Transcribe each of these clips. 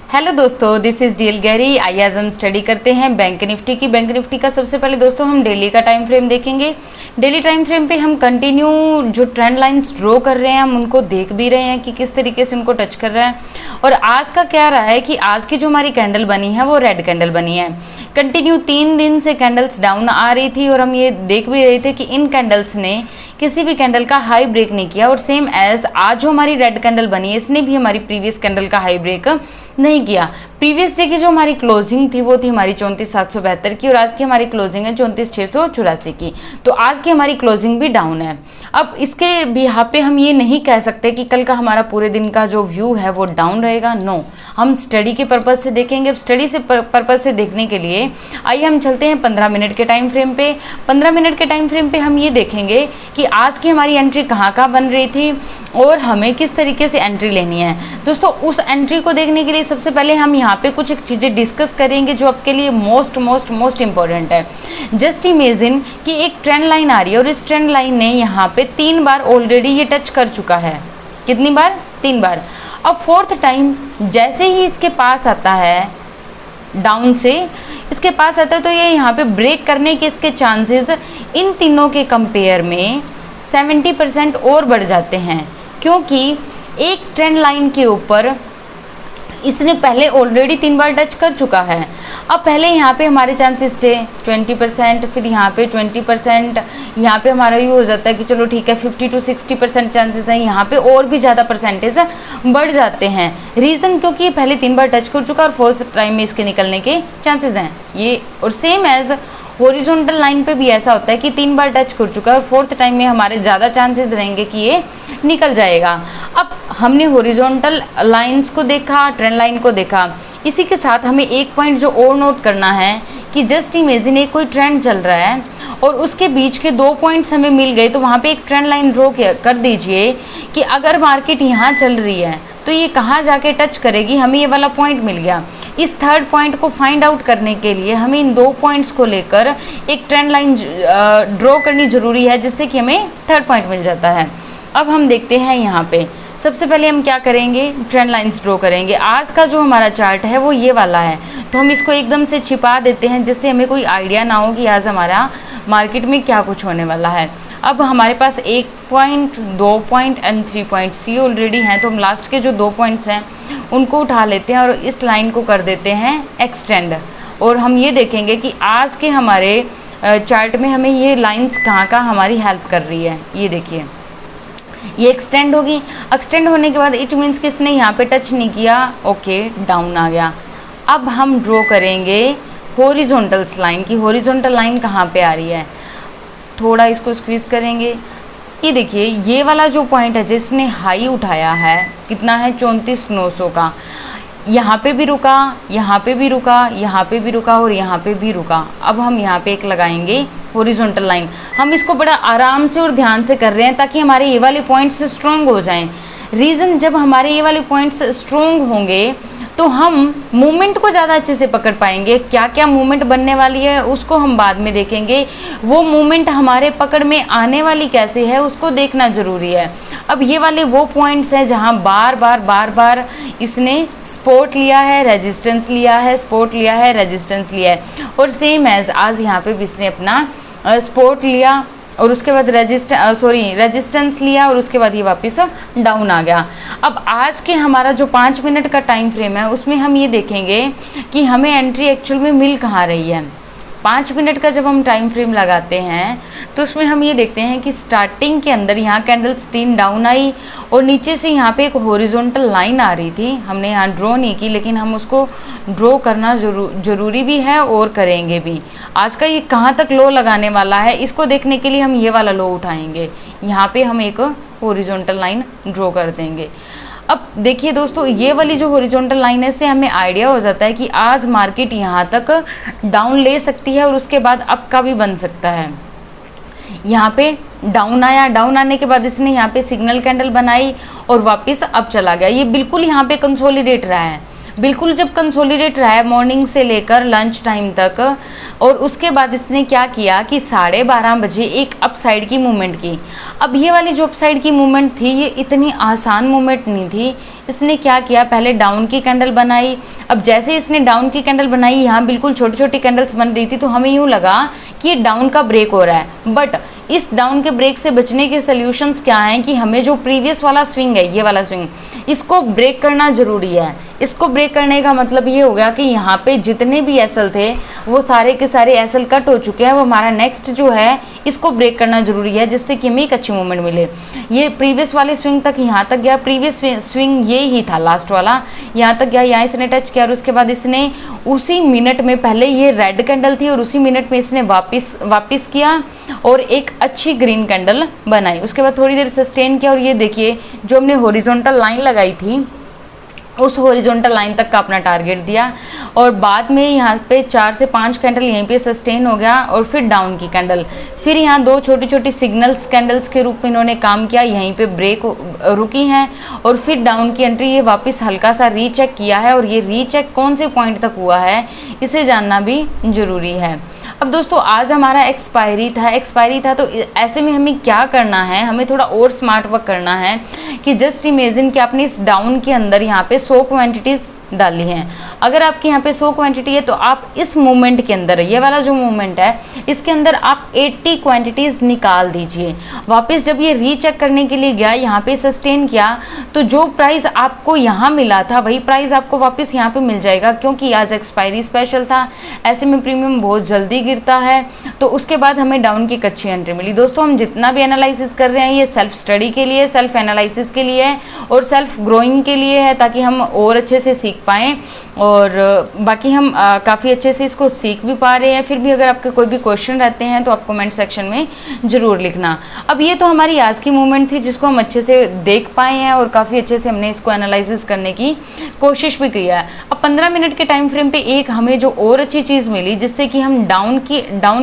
Hello दोस्तों, this is DL Gary. आइए आज हम स्टडी करते हैं बैंक निफ्टी की। बैंक निफ्टी का सबसे पहले दोस्तों हम डेली का टाइम फ्रेम देखेंगे। डेली टाइम फ्रेम पे हम कंटिन्यू जो ट्रेंड लाइंस ड्रॉ कर रहे हैं हम उनको देख भी रहे हैं कि किस तरीके से उनको टच कर रहा है। और आज का क्या रहा है कि आज की जो हमारी कैंडल बनी है वो रेड कैंडल बनी है। कंटिन्यू 3 दिन से कैंडल्स डाउन आ रही थी और हम ये देख भी रहे थे कि इन कैंडल्स ने किसी भी कैंडल का हाई ब्रेक नहीं किया। और सेम एज आज जो हमारी रेड कैंडल बनी है इसने भी हमारी प्रीवियस कैंडल का हाई ब्रेक नहीं किया। प्रीवियस डे की जो हमारी क्लोजिंग थी वो थी हमारी 34,772 की और आज की हमारी क्लोजिंग है 34,684 की। तो आज की हमारी क्लोजिंग भी डाउन है। अब इसके भी यहाँ पे हम ये नहीं कह सकते कि कल का हमारा पूरे दिन का जो व्यू है वो डाउन रहेगा। नो, हम स्टडी के पर्पज से देखेंगे। अब स्टडी से पर्पज से देखने के लिए आइए हम चलते हैं 15 मिनट के टाइम फ्रेम पे। 15 मिनट के टाइम फ्रेम पे हम ये देखेंगे कि आज की हमारी एंट्री कहाँ बन रही थी और हमें किस तरीके से एंट्री लेनी है। दोस्तों उस एंट्री को देखने के लिए सबसे पहले हम यहाँ पे कुछ एक चीज़ें डिस्कस करेंगे जो आपके लिए मोस्ट इंपॉर्टेंट है। जस्ट इमेजिन कि एक ट्रेंड लाइन आ रही है और इस ट्रेंड लाइन ने यहाँ पे 3 बार ऑलरेडी ये टच कर चुका है। कितनी बार? 3 बार। अब फोर्थ टाइम जैसे ही इसके पास आता है, डाउन से इसके पास आता है, तो ये यहाँ पे ब्रेक करने के इसके चांसेस इन तीनों के कंपेयर में 70% और बढ़ जाते हैं, क्योंकि एक ट्रेंड लाइन के ऊपर इसने पहले ऑलरेडी 3 बार टच कर चुका है। अब पहले यहाँ पे हमारे चांसेस थे 20%, फिर यहाँ पे 20%, यहाँ पे हमारा ये हो जाता है कि चलो ठीक है 50 to 60% चांसेस हैं, यहाँ पे और भी ज़्यादा परसेंटेज बढ़ जाते हैं। रीज़न क्योंकि पहले 3 बार टच कर चुका और फोर्थ टाइम में इसके निकलने के चांसेस हैं ये। और सेम एज हॉरिजॉन्टल लाइन पे भी ऐसा होता है कि 3 बार टच कर चुका है और फोर्थ टाइम में हमारे ज़्यादा चांसेस रहेंगे कि ये निकल जाएगा। अब हमने हॉरिजॉन्टल लाइंस को देखा, ट्रेंड लाइन को देखा। इसी के साथ हमें एक पॉइंट जो और नोट करना है कि जस्ट इमेजिन एक कोई ट्रेंड चल रहा है और उसके बीच के 2 पॉइंट्स हमें मिल गए, तो वहाँ पे एक ट्रेंड लाइन ड्रॉ कर दीजिए कि अगर मार्केट यहाँ चल रही है तो ये कहाँ जाके टच करेगी। हमें ये वाला पॉइंट मिल गया। इस थर्ड पॉइंट को फाइंड आउट करने के लिए हमें इन 2 पॉइंट्स को लेकर एक ट्रेंड लाइन ड्रॉ करनी ज़रूरी है, जिससे कि हमें थर्ड पॉइंट मिल जाता है। अब हम देखते हैं यहाँ पे सबसे पहले हम क्या करेंगे, ट्रेंड लाइंस ड्रॉ करेंगे। आज का जो हमारा चार्ट है वो ये वाला है, तो हम इसको एकदम से छिपा देते हैं जिससे हमें कोई आइडिया ना हो कि आज हमारा मार्केट में क्या कुछ होने वाला है। अब हमारे पास 1 point, 2 point and 3 point C already हैं, तो हम लास्ट के जो 2 पॉइंट्स हैं उनको उठा लेते हैं और इस लाइन को कर देते हैं एक्सटेंड। और हम ये देखेंगे कि आज के हमारे चार्ट में हमें ये लाइंस कहाँ हमारी हेल्प कर रही है। ये देखिए ये एक्सटेंड होगी। एक्सटेंड होने के बाद इट मीन्स कि इसने यहाँ पे टच नहीं किया, ओके डाउन आ गया। अब हम ड्रॉ करेंगे हॉरिजॉन्टल लाइन की। हॉरिजॉन्टल लाइन कहाँ पे आ रही है, थोड़ा इसको स्क्वीज करेंगे। ये देखिए ये वाला जो पॉइंट है जिसने हाई उठाया है कितना है 34,900 का, यहाँ पे भी रुका, यहाँ पे भी रुका, यहाँ पे भी रुका और यहाँ पे भी रुका। अब हम यहाँ पे एक लगाएंगे हॉरिजॉन्टल लाइन। हम इसको बड़ा आराम से और ध्यान से कर रहे हैं ताकि हमारे ये वाले पॉइंट्स स्ट्रॉन्ग हो जाएं। रीज़न जब हमारे ये वाले पॉइंट्स स्ट्रॉन्ग होंगे तो हम मूवमेंट को ज़्यादा अच्छे से पकड़ पाएंगे। क्या क्या मूवमेंट बनने वाली है उसको हम बाद में देखेंगे, वो मूवमेंट हमारे पकड़ में आने वाली कैसे है उसको देखना ज़रूरी है। अब ये वाले वो पॉइंट्स हैं जहाँ बार बार इसने सपोर्ट लिया है, रेजिस्टेंस लिया है, सपोर्ट लिया है, रेजिस्टेंस लिया है। और सेम एज आज यहाँ पे भी इसने अपना सपोर्ट लिया और उसके बाद रेजिस्टेंस लिया और उसके बाद ये वापस डाउन आ गया। अब आज के हमारा जो 5 मिनट का टाइम फ्रेम है उसमें हम ये देखेंगे कि हमें एंट्री एक्चुअल में मिल कहाँ रही है। 5 मिनट का जब हम टाइम फ्रेम लगाते हैं तो उसमें हम ये देखते हैं कि स्टार्टिंग के अंदर यहाँ कैंडल्स 3 डाउन आई और नीचे से यहाँ पे एक हॉरिजॉन्टल लाइन आ रही थी। हमने यहाँ ड्रॉ नहीं की लेकिन हम उसको ड्रॉ करना ज़रूरी भी है और करेंगे भी। आज का ये कहाँ तक लो लगाने वाला है इसको देखने के लिए हम ये वाला लो उठाएंगे। यहाँ पे हम एक हॉरिजॉन्टल लाइन ड्रॉ कर देंगे। अब देखिए दोस्तों ये वाली जो हॉरिजॉन्टल लाइन है से हमें आइडिया हो जाता है कि आज मार्केट यहाँ तक डाउन ले सकती है और उसके बाद अप का भी बन सकता है। यहाँ पे डाउन आया, डाउन आने के बाद इसने यहाँ पे सिग्नल कैंडल बनाई और वापस अप चला गया। ये बिल्कुल यहाँ पे कंसोलिडेट रहा है। बिल्कुल जब कंसोलिडेट रहा है मॉर्निंग से लेकर लंच टाइम तक, और उसके बाद इसने क्या किया कि 12:30 बजे एक अपसाइड की मूवमेंट की। अब ये वाली जो अपसाइड की मूवमेंट थी ये इतनी आसान मूवमेंट नहीं थी। इसने क्या किया, पहले डाउन की कैंडल बनाई। अब जैसे इसने डाउन की कैंडल बनाई, यहाँ बिल्कुल छोटी छोटी कैंडल्स बन रही थी, तो हमें यूँ लगा कि ये डाउन का ब्रेक हो रहा है। बट इस डाउन के ब्रेक से बचने के सॉल्यूशंस क्या हैं कि हमें जो प्रीवियस वाला स्विंग है, ये वाला स्विंग, इसको ब्रेक करना ज़रूरी है। इसको ब्रेक करने का मतलब ये हो गया कि यहाँ पे जितने भी एसएल थे वो सारे के सारे एसएल कट हो चुके हैं। वो हमारा नेक्स्ट जो है इसको ब्रेक करना ज़रूरी है, जिससे कि हमें एक अच्छी मूवमेंट मिले। ये प्रीवियस वाले स्विंग तक यहाँ तक गया, प्रीवियस स्विंग ये ही था लास्ट वाला, यहाँ तक गया, यहाँ इसने टच किया और उसके बाद इसने उसी मिनट में, पहले ये रेड कैंडल थी और उसी मिनट में इसने वापस किया और एक अच्छी ग्रीन कैंडल बनाई। उसके बाद थोड़ी देर सस्टेन किया और ये देखिए जो हमने हॉरिजॉन्टल लाइन लगाई थी उस हॉरिजॉन्टल लाइन तक का अपना टारगेट दिया, और बाद में यहाँ पे 4 से 5 कैंडल यहीं पे सस्टेन हो गया और फिर डाउन की कैंडल, फिर यहाँ 2 छोटी छोटी सिग्नल्स कैंडल्स के रूप में इन्होंने काम किया, यहीं पे ब्रेक रुकी हैं और फिर डाउन की एंट्री। ये वापस हल्का सा रीचेक किया है और ये रीचेक कौन से पॉइंट तक हुआ है इसे जानना भी ज़रूरी है। अब दोस्तों आज हमारा एक्सपायरी था, तो ऐसे में हमें क्या करना है, हमें थोड़ा और स्मार्ट वर्क करना है कि जस्ट इमेजिन कि आपने इस डाउन के अंदर यहाँ पे 100 क्वांटिटीज़ डाली हैं। अगर आपके यहाँ पे 100 क्वांटिटी है तो आप इस मूवमेंट के अंदर, ये वाला जो मूवमेंट है इसके अंदर आप 80 क्वांटिटीज़ निकाल दीजिए। वापस जब ये रीचेक करने के लिए गया, यहाँ पे सस्टेन किया, तो जो प्राइस आपको यहाँ मिला था वही प्राइस आपको वापस यहाँ पे मिल जाएगा, क्योंकि आज एक्सपायरी स्पेशल था। ऐसे में प्रीमियम बहुत जल्दी गिरता है। तो उसके बाद हमें डाउन की अच्छी एंट्री मिली। दोस्तों हम जितना भी एनालिसिस कर रहे हैं ये सेल्फ स्टडी के लिए, सेल्फ एनालिसिस के लिए और सेल्फ ग्रोइंग के लिए है, ताकि हम और अच्छे से सीख पाएँ। और बाकी हम काफ़ी अच्छे से इसको सीख भी पा रहे हैं। फिर भी अगर आपके कोई भी क्वेश्चन रहते हैं तो आप कमेंट सेक्शन में ज़रूर लिखना। अब ये तो हमारी आज की मूवमेंट थी जिसको हम अच्छे से देख पाए हैं और काफ़ी अच्छे से हमने इसको एनालिसिस करने की कोशिश भी की है। अब 15 मिनट के टाइम फ्रेम पे एक हमें जो और अच्छी चीज़ मिली, जिससे कि हम डाउन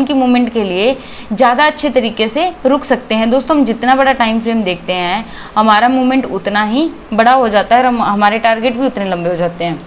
की मूवमेंट के लिए ज़्यादा अच्छे तरीके से रुक सकते हैं। दोस्तों हम जितना बड़ा टाइम फ्रेम देखते हैं हमारा मूवमेंट उतना ही बड़ा हो जाता है और हमारे टारगेट भी उतने लंबे हो जाते हैं।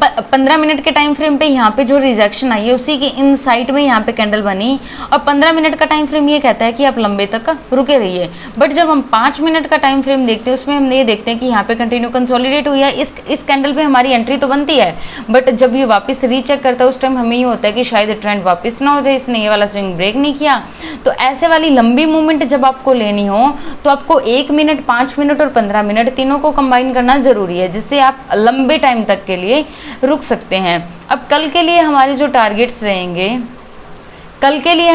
15 मिनट के टाइम फ्रेम पे यहाँ पे जो रिजेक्शन आई है उसी के इनसाइड में यहाँ पे कैंडल बनी, और 15 मिनट का टाइम फ्रेम ये कहता है कि आप लंबे तक रुके रहिए। बट जब हम 5 मिनट का टाइम फ्रेम देखते हैं उसमें हम ये देखते हैं कि यहाँ पे कंटिन्यू कंसोलिडेट हुई है। इस कैंडल पे हमारी एंट्री तो बनती है, बट जब ये वापस रीचेक करता है उस टाइम हमें ये होता है कि शायद ट्रेंड वापस ना हो जाए, इसने ये वाला स्विंग ब्रेक नहीं किया। तो ऐसे वाली लंबी मूवमेंट जब आपको लेनी हो तो आपको 1 मिनट, 5 मिनट और 15 मिनट तीनों को कंबाइन करना ज़रूरी है, जिससे आप लंबे टाइम तक के लिए रुक सकते हैं। अब कल के लिए हमारे जो टारगेट्स रहेंगे, कल के लिए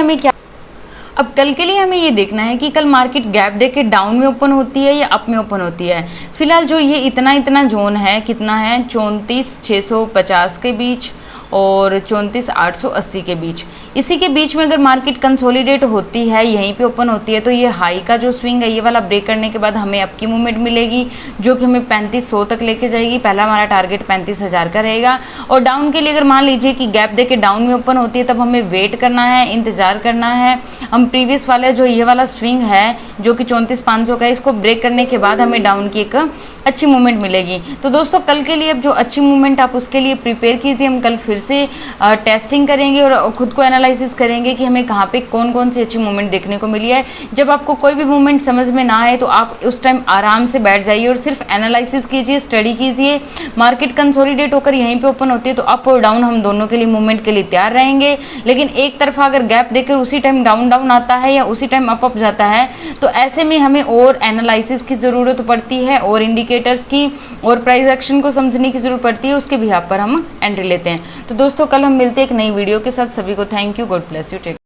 हमें ये देखना है कि कल मार्केट गैप देके डाउन में ओपन होती है या अप में ओपन होती है। फिलहाल जो ये इतना जोन है, कितना है, 34,650 के बीच और 34,880 के बीच, इसी के बीच में अगर मार्केट कंसोलिडेट होती है, यहीं पे ओपन होती है, तो ये हाई का जो स्विंग है ये वाला ब्रेक करने के बाद हमें अप की मूवमेंट मिलेगी, जो कि हमें 3500 तक लेके जाएगी। पहला हमारा टारगेट 35,000 का रहेगा। और डाउन के लिए अगर मान लीजिए कि गैप देके डाउन में ओपन होती है, तब हमें वेट करना है, इंतजार करना है। हम प्रीवियस वाले जो ये वाला स्विंग है जो कि 34,500 का है, इसको ब्रेक करने के बाद हमें डाउन की एक अच्छी मूवमेंट मिलेगी। तो दोस्तों कल के लिए अब जो अच्छी मूवमेंट आप उसके लिए प्रिपेयर कीजिए। हम कल फिर से टेस्टिंग करेंगे और खुद को एनालिसिस करेंगे कि हमें कहाँ पे कौन सी अच्छी मूवमेंट देखने को मिली है। जब आपको कोई भी मूवमेंट समझ में ना आए तो आप उस टाइम आराम से बैठ जाइए और सिर्फ एनालिसिस कीजिए, स्टडी कीजिए। मार्केट कंसोलिडेट होकर यहीं पे ओपन होती है तो अप और डाउन हम दोनों के लिए मूवमेंट के लिए तैयार रहेंगे। लेकिन एक तरफा अगर गैप देकर उसी टाइम डाउन आता है या उसी टाइम अप जाता है तो ऐसे में हमें और एनालिसिस की ज़रूरत पड़ती है और इंडिकेटर्स की और प्राइस एक्शन को समझने की ज़रूरत पड़ती है। उसके बिहाफ पर हम एंट्री लेते हैं। तो दोस्तों कल हम मिलते हैं एक नई वीडियो के साथ। सभी को thank you, God bless you, take